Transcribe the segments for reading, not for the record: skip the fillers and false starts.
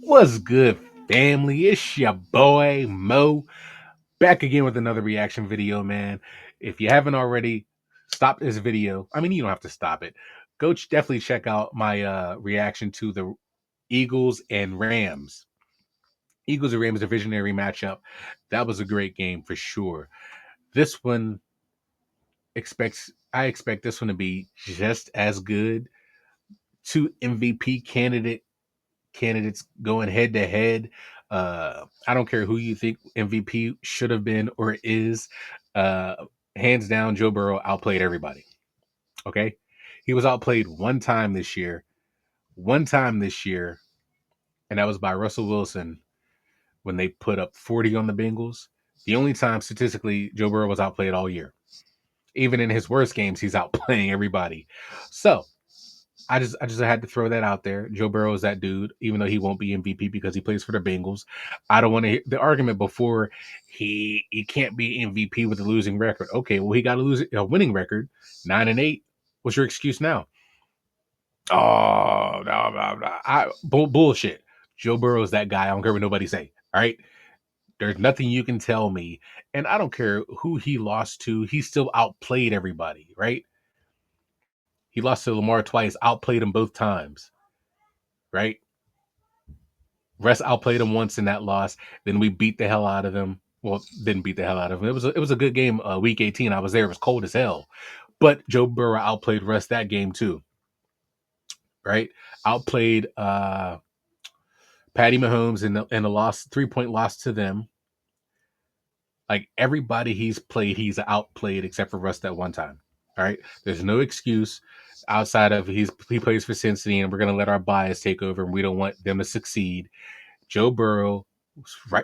What's good, family? It's your boy Mo, back again with another reaction video, man. If you haven't already, stop this video. I mean, you don't have to stop it. Go definitely check out my reaction to the Eagles and Rams. Eagles and Rams divisionary matchup. That was a great game for sure. This one I expect this one to be just as good. Two MVP candidates going head to head. I don't care who you think MVP should have been or is. Uh, Hands down, Joe Burrow outplayed everybody. Okay, he was outplayed one time this year, and that was by Russell Wilson when they put up 40 on the Bengals. The only time statistically Joe Burrow was outplayed all year. Even in his worst games, he's outplaying everybody. So I just had to throw that out there. Joe Burrow is that dude, even though he won't be MVP because he plays for the Bengals. I don't want to hear the argument before he can't be MVP with a losing record. Okay, well he got a winning record, 9-8. What's your excuse now? Oh no, no, no. Bullshit. Joe Burrow is that guy. I don't care what nobody say. All right. There's nothing you can tell me, and I don't care who he lost to. He still outplayed everybody, right? He lost to Lamar twice, outplayed him both times, right? Russ outplayed him once in that loss. Then we beat the hell out of him. Well, didn't beat the hell out of him. It was a good game. Week 18, I was there. It was cold as hell, but Joe Burrow outplayed Russ that game too. Right? Outplayed Patty Mahomes in a loss, 3-point loss to them. Like everybody he's played, he's outplayed except for Russ that one time. All right. There's no excuse outside of he plays for Cincinnati, and we're gonna let our bias take over, and we don't want them to succeed. Joe Burrow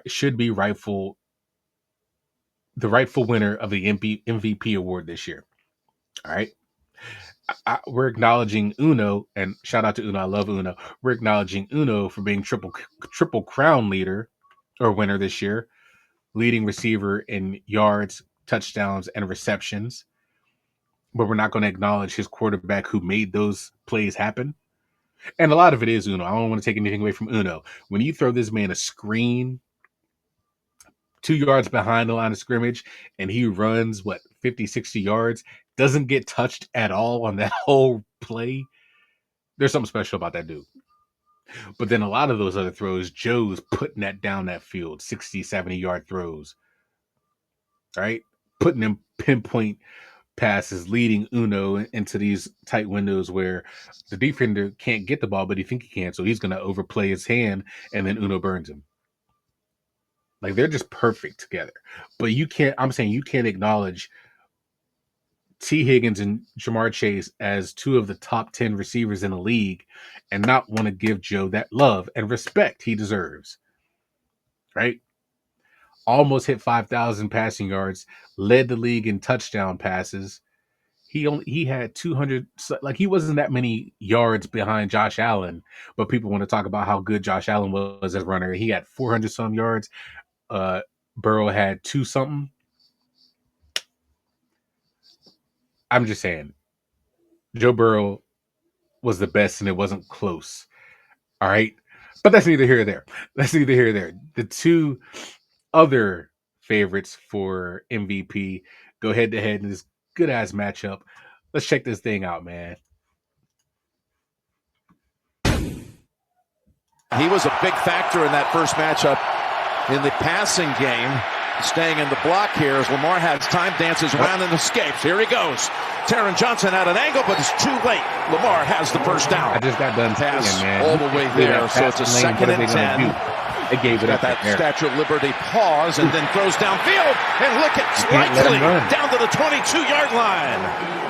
should be the rightful winner of the MVP award this year. All right. We're acknowledging Uno, and shout out to Uno. I love Uno. We're acknowledging Uno for being triple crown leader or winner this year, leading receiver in yards, touchdowns, and receptions. But we're not going to acknowledge his quarterback who made those plays happen. And a lot of it is Uno. I don't want to take anything away from Uno. When you throw this man a screen 2 yards behind the line of scrimmage and he runs 50, 60 yards, doesn't get touched at all on that whole play, there's something special about that dude. But then a lot of those other throws, Joe's putting that down that field, 60, 70-yard throws, right? Putting them pinpoint passes, leading Uno into these tight windows where the defender can't get the ball, but he think he can, so he's going to overplay his hand, and then Uno burns him. Like, they're just perfect together. But I'm saying you can't acknowledge T. Higgins and Jamar Chase as two of the top 10 receivers in the league and not want to give Joe that love and respect he deserves. Right? Almost hit 5,000 passing yards, led the league in touchdown passes. He had 200, like he wasn't that many yards behind Josh Allen, but people want to talk about how good Josh Allen was as a runner. He had 400 some yards. Burrow had 2 something. I'm just saying, Joe Burrow was the best, and it wasn't close. All right, but that's neither here or there. That's neither here or there. The two other favorites for MVP go head to head in this good ass matchup. Let's check this thing out, man. He was a big factor in that first matchup in the passing game, staying in the block here as Lamar has time, dances around and escapes. Here he goes. Taron Johnson at an angle, but it's too late. Lamar has the first down. I just got done pass saying, man. all the way there, so it's a second and 10. They gave it Got up that Statue of Liberty pause and then throws downfield, and look at likely down to the 22-yard line.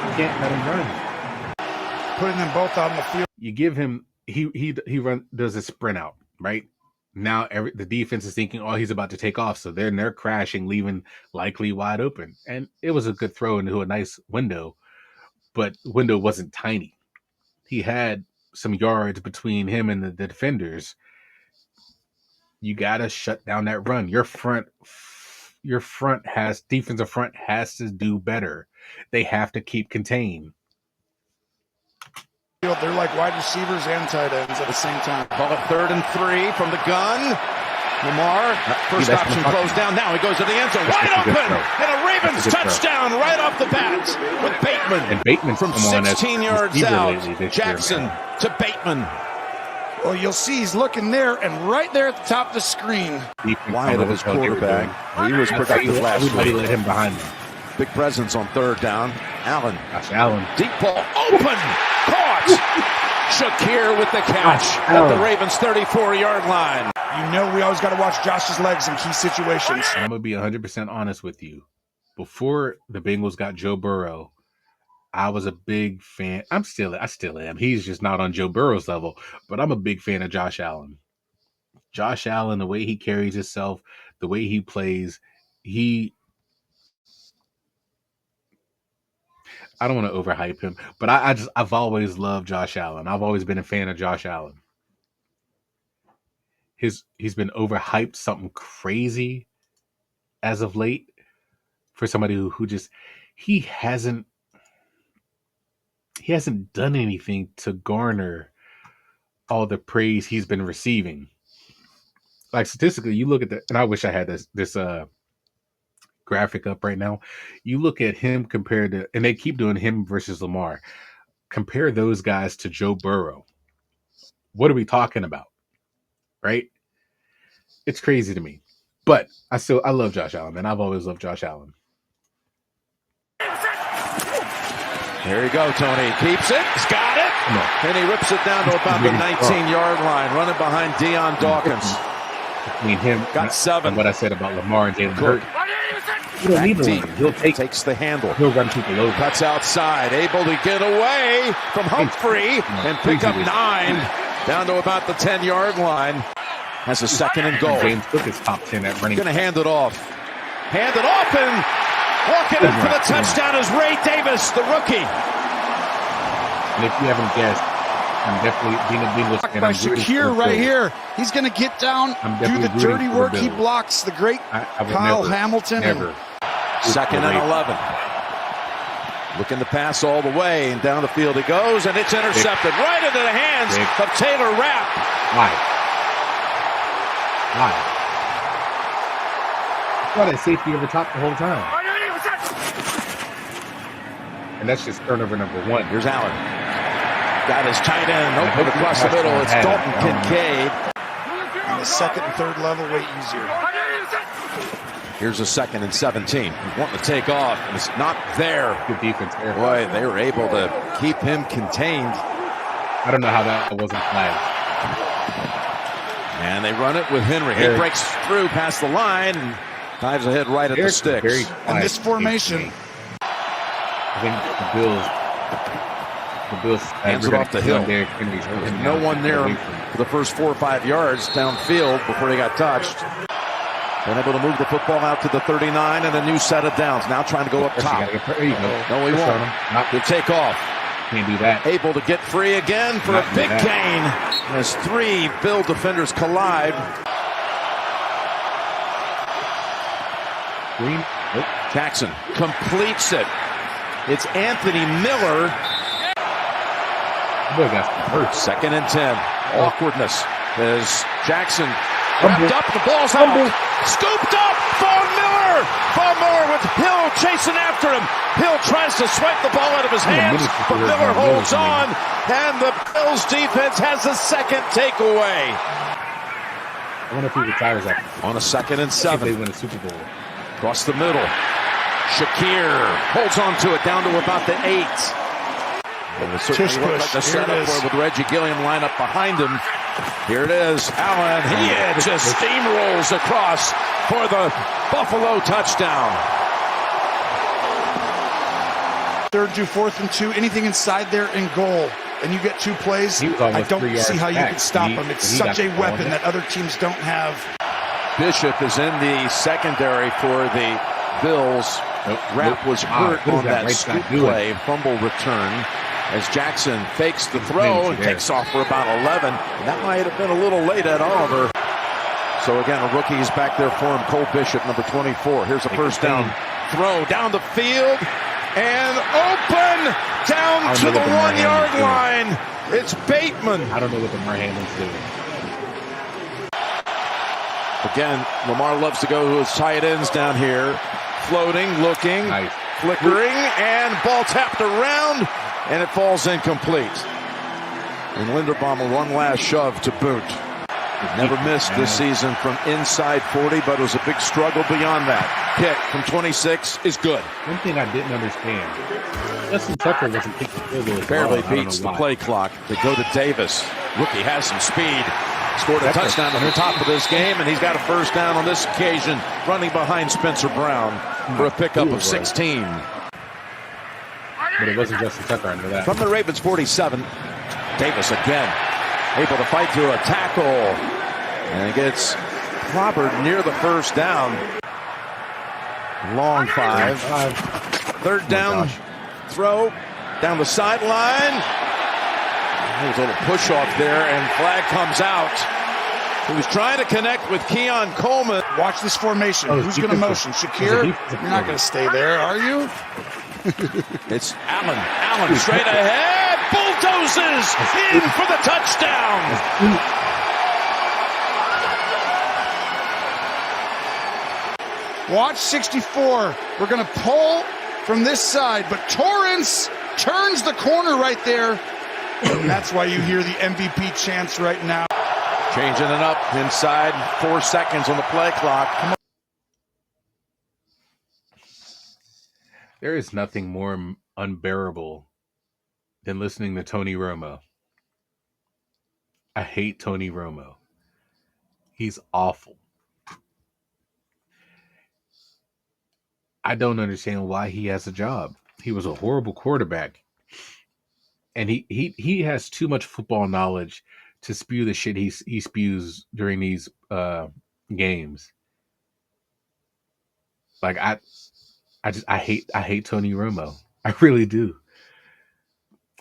You can't let him run. Putting them both on the field. You give him he does a sprint out, right? Now the defense is thinking, oh, he's about to take off, so they're crashing, leaving likely wide open. And it was a good throw into a nice window, but the window wasn't tiny. He had some yards between him and the defenders. You gotta shut down that run. Your defensive front has to do better. They have to keep contained. They're like wide receivers and tight ends at the same time. Ball at 3rd and 3 from the gun. Lamar, first option closed down. Now he goes to the end zone, wide open, and a Ravens touchdown right off the bat with Bateman. And Bateman from 16 yards out. Jackson to Bateman. Well, you'll see he's looking there, and right there at the top of the screen. Wide of his quarterback. He was productive last week. Everybody let him behind him. Big presence on 3rd down. Allen. Gosh, Allen. Deep ball open. Caught. Shakir with the catch at the Ravens' 34-yard line. You know we always got to watch Josh's legs in key situations. I'm going to be 100% honest with you. Before the Bengals got Joe Burrow, I was a big fan. I still am. He's just not on Joe Burrow's level, but I'm a big fan of Josh Allen. Josh Allen, the way he carries himself, the way he plays, I don't want to overhype him, but I've always loved Josh Allen. I've always been a fan of Josh Allen. He's been overhyped something crazy as of late for somebody who just he hasn't done anything to garner all the praise he's been receiving. Like statistically, you look at and I wish I had this graphic up right now. You look at him compared to, and they keep doing him versus Lamar. Compare those guys to Joe Burrow. What are we talking about? Right? It's crazy to me. But I love Josh Allen, and I've always loved Josh Allen. Here you go, Tony. Keeps it. He's got it. And he rips it down to about the 19-yard line, running behind Deion Dawkins. Between him got 7. And what I said about Lamar and Jalen Hurts. He'll takes the handle. He'll run people over. Cuts outside, able to get away from Humphrey and pick up 9 down to about the 10-yard line. Has a 2nd and goal. James Cook is top 10 at running. Going to hand it off. And walking in for the touchdown is Ray Davis, the rookie. And if you haven't guessed, I'm definitely being a Bengals fan. By Shakir right here. He's going to get down, do the dirty work. He blocks the great Kyle Hamilton. Never. 2nd and 11. Looking to pass all the way, and down the field he goes, and it's intercepted right into the hands of Taylor Rapp. Why? I thought that safety over top the whole time. And that's just turnover number 1. Here's Allen. Got his tight end open across the middle. It's Dalton Kincaid. On the 2nd and 3rd level, way easier. Here's a 2nd and 17. Wanting to take off. It's not there. Good defense. Boy, they were able to keep him contained. I don't know how that wasn't flagged. And they run it with Henry. He breaks through past the line and dives ahead right at the sticks. In this formation, I think the Bills hands it off the hill. No one there for the first 4 or 5 yards downfield before he got touched. Been able to move the football out to the 39 and a new set of downs. Now trying to go up top. There you go. No, he won't. He'll take off. Can't do that. Able to get free again for a big gain as 3 Bill defenders collide. Green. Nope. Jackson completes it. It's Anthony Miller. Boy got hurt. 2nd and 10. Awkwardness as Jackson wrapped up. The ball's out. Scooped up. Von Miller. Von Miller with Hill chasing after him. Hill tries to swipe the ball out of his hands, but Miller holds on, and the Bills defense has the 2nd takeaway. I wonder if he retires after. On a 2nd and 7. They win a Super Bowl. Across the middle. Shakir holds on to it down to about the 8. And it certainly looked like the setup with Reggie Gilliam line up behind him. Here it is. Allen, he just steamrolls across for the Buffalo touchdown. 3rd to 4th and 2, anything inside there in goal, and you get 2 plays, I don't see how you can stop him. It's such a weapon that other teams don't have. Bishop is in the secondary for the Bills. Rapp was hurt on that scoop play, fumble return, as Jackson fakes the throw and takes off for about 11. And that might have been a little late at Oliver. So again, a rookie is back there for him, Cole Bishop, number 24. Here's a first down throw down the field. And open down to the 1-yard line. It's Bateman. I don't know what the Lamar handler's doing. Again, Lamar loves to go to his tight ends down here. Floating, looking, nice. Flickering, and ball tapped around, and it falls incomplete. And Linderbaum with one last shove to boot. Never missed this season from inside 40, but it was a big struggle beyond that. Kick from 26 is good. One thing I didn't understand, Justin Tucker wasn't kicking field goals. Barely beats the play clock. They go to Davis. Rookie has some speed. Scored a touchdown on the top of this game, and he's got a first down on this occasion, running behind Spencer Brown for a pickup of 16. But it wasn't Justin Tucker, I know that. From the Ravens 47, Davis again, able to fight through a tackle, and gets clobbered near the first down. Long five. Third down, throw down the sideline. There's a little push off there, and flag comes out. He was trying to connect with Keon Coleman. Watch this formation. Who's going to motion? Shakir? You're not going to stay there, are you? It's Allen. Allen straight ahead. Bulldozes in for the touchdown. Watch 64. We're going to pull from this side, but Torrance turns the corner right there. And that's why you hear the MVP chants right now. Changing it up inside 4 seconds on the play clock. There is nothing more unbearable than listening to Tony Romo. I hate Tony Romo. He's awful. I don't understand why he has a job. He was a horrible quarterback. And he has too much football knowledge to spew the shit he spews during these games. Like I hate Tony Romo. I really do.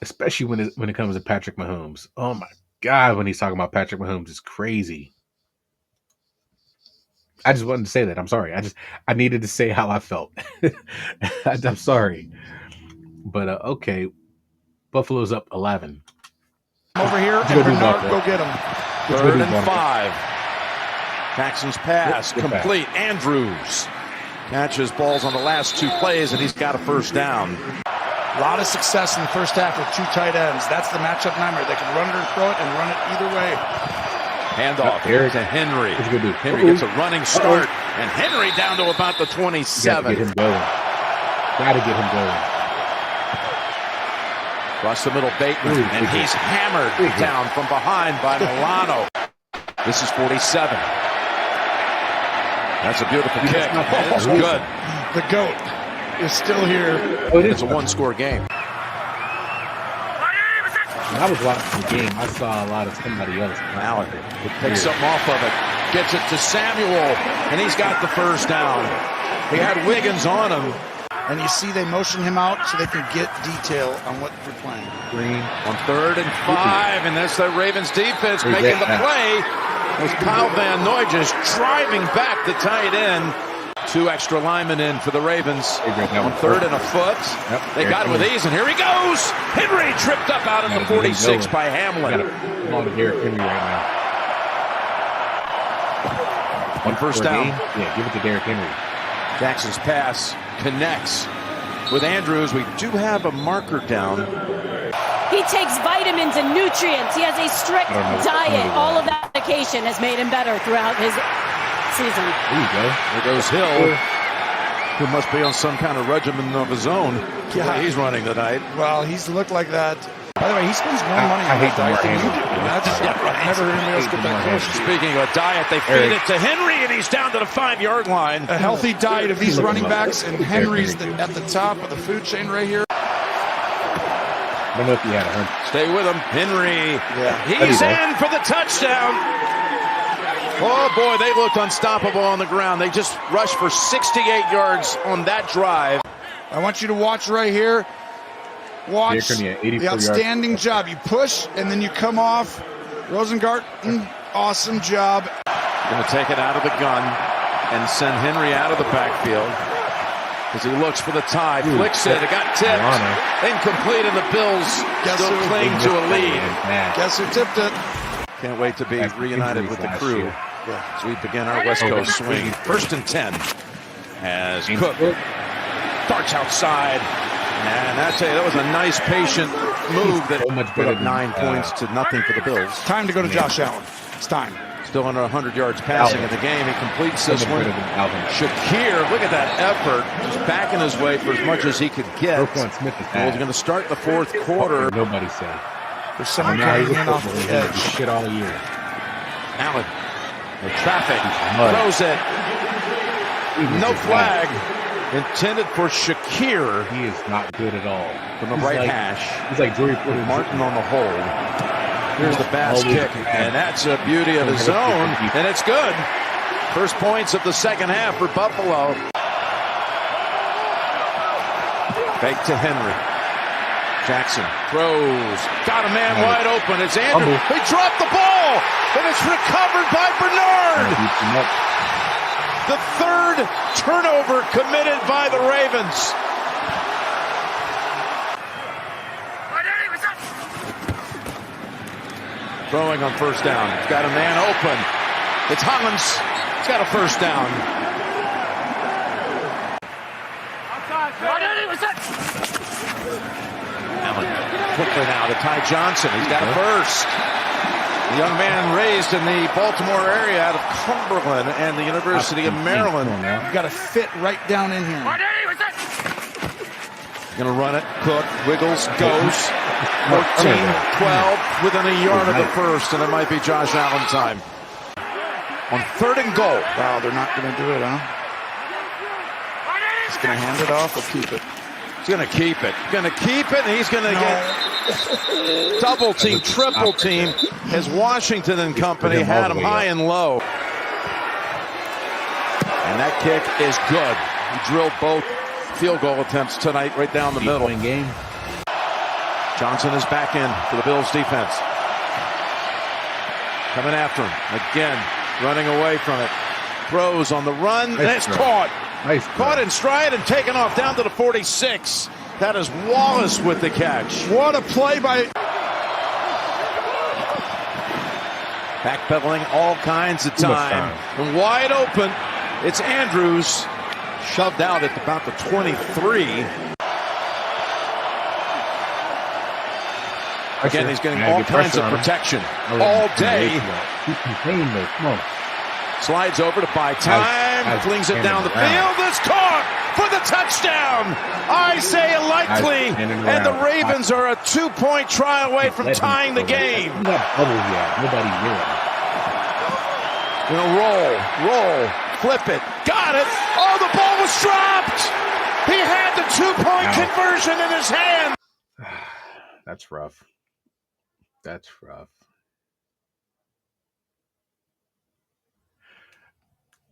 Especially when it comes to Patrick Mahomes. Oh my God, when he's talking about Patrick Mahomes, it's crazy. I just wanted to say that. I'm sorry. I needed to say how I felt. I'm sorry. But okay. Buffalo's up 11. Over here, and Bernard, go get him. 3rd and 5. Jackson's pass complete. Andrews catches balls on the last 2 plays, and he's got a first down. A lot of success in the first half with 2 tight ends. That's the matchup nightmare. They can run it or throw it and run it either way. Handoff here to Henry. Henry gets a running start, and Henry down to about the 27. Got to get him going. Across the middle, Bateman, and he's hammered down from behind by Milano. This is 47. That's a beautiful kick. That's good. The GOAT is still here. It's a 1-score game. When I was watching the game, I saw a lot of somebody else. Allen takes something off of it, gets it to Samuel, and he's got the first down. He had Wiggins on him. And you see they motion him out so they can get detail on what they're playing. Green on 3rd and 5, and that's the Ravens defense making the play. As Kyle Van Noy just driving back the tight end. 2 extra linemen in for the Ravens on 3rd and a foot. They got it with ease, and here he goes. Henry tripped up out at the 46 by Hamlin. On to Derrick Henry right now. On first down. Yeah, give it to Derrick Henry. Jackson's pass connects with Andrews. We do have a marker down. He takes vitamins and nutrients. He has a strict diet. All of that medication has made him better throughout his season. There you go. There goes Hill, who must be on some kind of regimen of his own. Yeah, he's running tonight. Well, he's looked like that. By the way, he spends more money on his diet than you do. Never anybody else get that close. Speaking of a diet, they feed it to Henry, and he's down to the 5-yard line. A healthy diet of these running backs, and Henry's at the top of the food chain right here. I don't know if he had a 100. Stay with him. Henry. He's in for the touchdown. Oh, boy, they looked unstoppable on the ground. They just rushed for 68 yards on that drive. I want you to watch right here. Watch the outstanding job. You push, and then you come off. Rosengarten, awesome job. Going to take it out of the gun and send Henry out of the backfield. as he looks for the tie. Flicks it. It got tipped. Incomplete, and the Bills still cling to a lead. Guess who tipped it? Can't wait to be reunited with the crew as we begin our West Coast swing. 1st and 10 as Cook darts outside. And I tell you, that was a nice, patient move that put up 9 points to nothing for the Bills. Time to go to Josh Allen. It's time. Still under 100 yards passing in the game. He completes this one. Shakir, look at that effort. Just backing his way for as much as he could get. He's going to start the 4th quarter. Nobody said. There's someone coming in off the edge. Shit all year. Allen, the traffic, throws it. No flag. Intended for Shakir. He is not good at all. From the right hash. He's like Joey Martin on the hold. Here's the Bass kick, and that's a beauty of his own, and it's good. First points of the second half for Buffalo. Fake to Henry. Jackson throws. Got a man wide open. It's Andrew. They dropped the ball, and it's recovered by Bernard. The 3rd turnover committed by the Ravens. Throwing on 1st down. It's got a man open. It's Hollins. It's got a 1st down. Allen quickly now to Ty Johnson. He's got a 1st. The young man raised in the Baltimore area out of Cumberland and the University of Maryland. You got to fit right down in here. Going to run it. Cook wiggles, goes. 14, 12, within a yard of the 1st, and it might be Josh Allen time. On 3rd and goal. Wow, they're not going to do it, huh? He's going to hand it off or keep it? He's going to keep it. Going to keep it, and he's going to get double team, triple team, as Washington and company had him high and low. And that kick is good. He drilled both field goal attempts tonight right down the middle. Game. Johnson is back in for the Bills defense. Coming after him. Again, running away from it. Throws on the run, and it's caught. Caught in stride and taken off down to the 46. That is Wallace with the catch. What a play by... Backpedaling all kinds of time. And wide open, it's Andrews. Shoved out at about the 23. Again, he's getting all kinds of protection all day. Slides over to buy time, flings it down the field. It's caught for the touchdown. Isaiah Likely, and the Ravens are a 2-point try away from tying the game. Roll, flip it, got it. Oh, the ball was dropped. He had the 2-point conversion in his hand. That's rough. That's rough.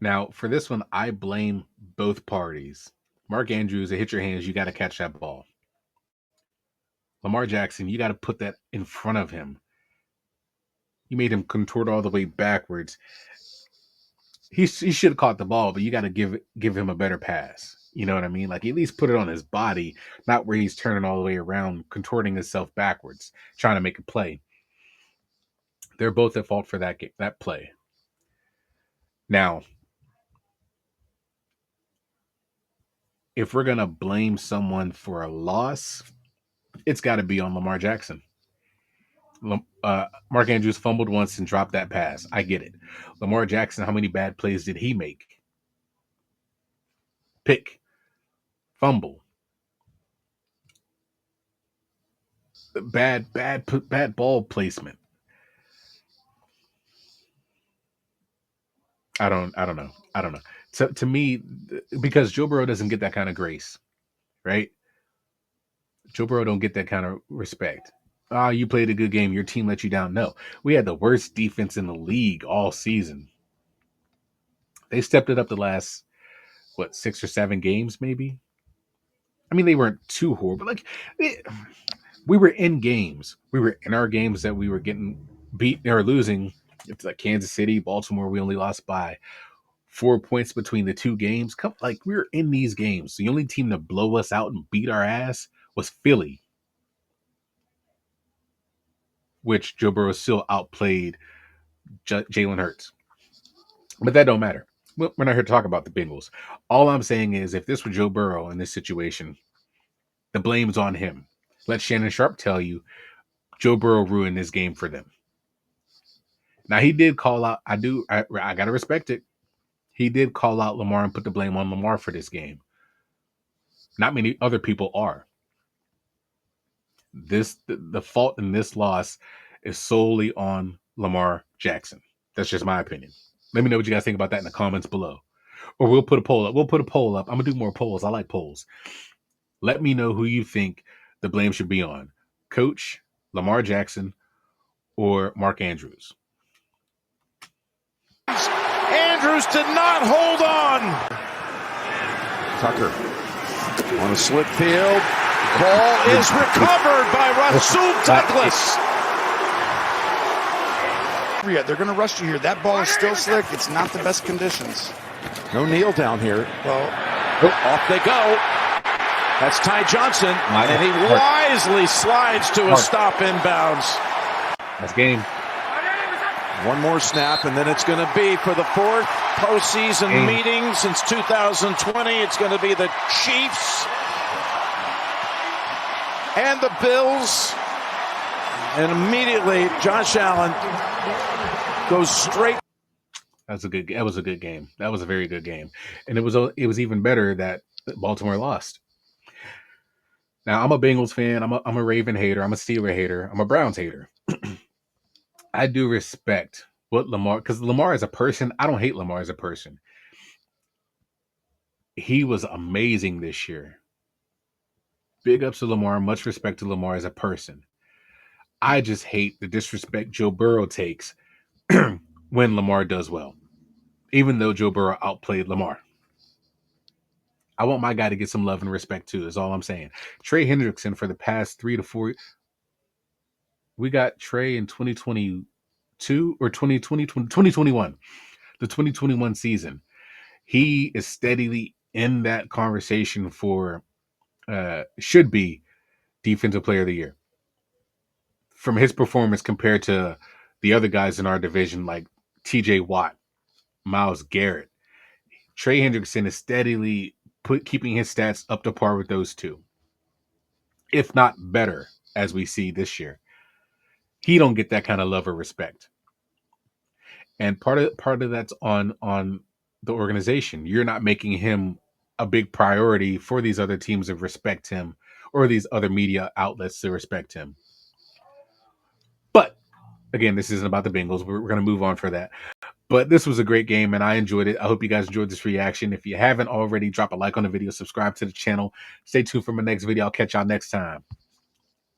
Now, for this one, I blame both parties. Mark Andrews, it hit your hands. You got to catch that ball. Lamar Jackson, you got to put that in front of him. You made him contort all the way backwards. He should have caught the ball, but you got to give him a better pass. You know what I mean? Like, at least put it on his body, not where he's turning all the way around, contorting himself backwards, trying to make a play. They're both at fault for that play. Now, if we're going to blame someone for a loss, it's got to be on Lamar Jackson. Mark Andrews fumbled once and dropped that pass. I get it. Lamar Jackson, how many bad plays did he make? Pick. Fumble. Bad ball placement. I don't know. So to me, because Joe Burrow doesn't get that kind of grace, right? Joe Burrow don't get that kind of respect. You played a good game. Your team let you down. No, we had the worst defense in the league all season. They stepped it up the last, 6 or 7 games, maybe? I mean, they weren't too horrible. We were in games. We were in our games that we were getting beat or losing. It's like Kansas City, Baltimore. We only lost by 4 points between the two games. Like, we were in these games. The only team to blow us out and beat our ass was Philly, which Joe Burrow still outplayed Jalen Hurts. But that don't matter. We're not here to talk about the Bengals. All I'm saying is, if this were Joe Burrow in this situation, the blame's on him. Let Shannon Sharp tell you, Joe Burrow ruined this game for them. Now, he did call out, I got to respect it. He did call out Lamar and put the blame on Lamar for this game. Not many other people are. The fault in this loss is solely on Lamar Jackson. That's just my opinion. Let me know what you guys think about that in the comments below. Or we'll put a poll up. I'm going to do more polls. I like polls. Let me know who you think the blame should be on. Coach, Lamar Jackson, or Mark Andrews. Andrews did not hold on. Tucker on a slip field. Ball is recovered by Rasul Douglas. Yeah, they're going to rush you here. That ball is still slick. It's not the best conditions. No kneel down here. Well, off they go. That's Ty Johnson, and he wisely slides to a stop inbounds. That's game. One more snap, and then it's going to be for the fourth postseason meeting since 2020. It's going to be the Chiefs and the Bills. And immediately, Josh Allen goes straight. That was a good game. That was a very good game. And it was even better that Baltimore lost. Now, I'm a Bengals fan. I'm a Raven hater. I'm a Steeler hater. I'm a Browns hater. I do respect what Lamar, because Lamar as a person, I don't hate Lamar as a person. He was amazing this year. Big ups to Lamar. Much respect to Lamar as a person. I just hate the disrespect Joe Burrow takes when Lamar does well, even though Joe Burrow outplayed Lamar. I want my guy to get some love and respect too, is all I'm saying. Trey Hendrickson, for the past 3 to 4, we got Trey in 2022 or 2021, the 2021 season. He is steadily in that conversation for should be Defensive Player of the Year. From his performance compared to the other guys in our division, like TJ Watt, Myles Garrett, Trey Hendrickson is steadily keeping his stats up to par with those two, if not better, as we see this year. He don't get that kind of love or respect, and part of that's on the organization. You're not making him a big priority for these other teams to respect him, or these other media outlets to respect him. But again, this isn't about the Bengals. We're going to move on for that. But this was a great game, and I enjoyed it. I hope you guys enjoyed this reaction. If you haven't already, drop a like on the video, subscribe to the channel. Stay tuned for my next video. I'll catch y'all next time.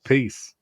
Peace.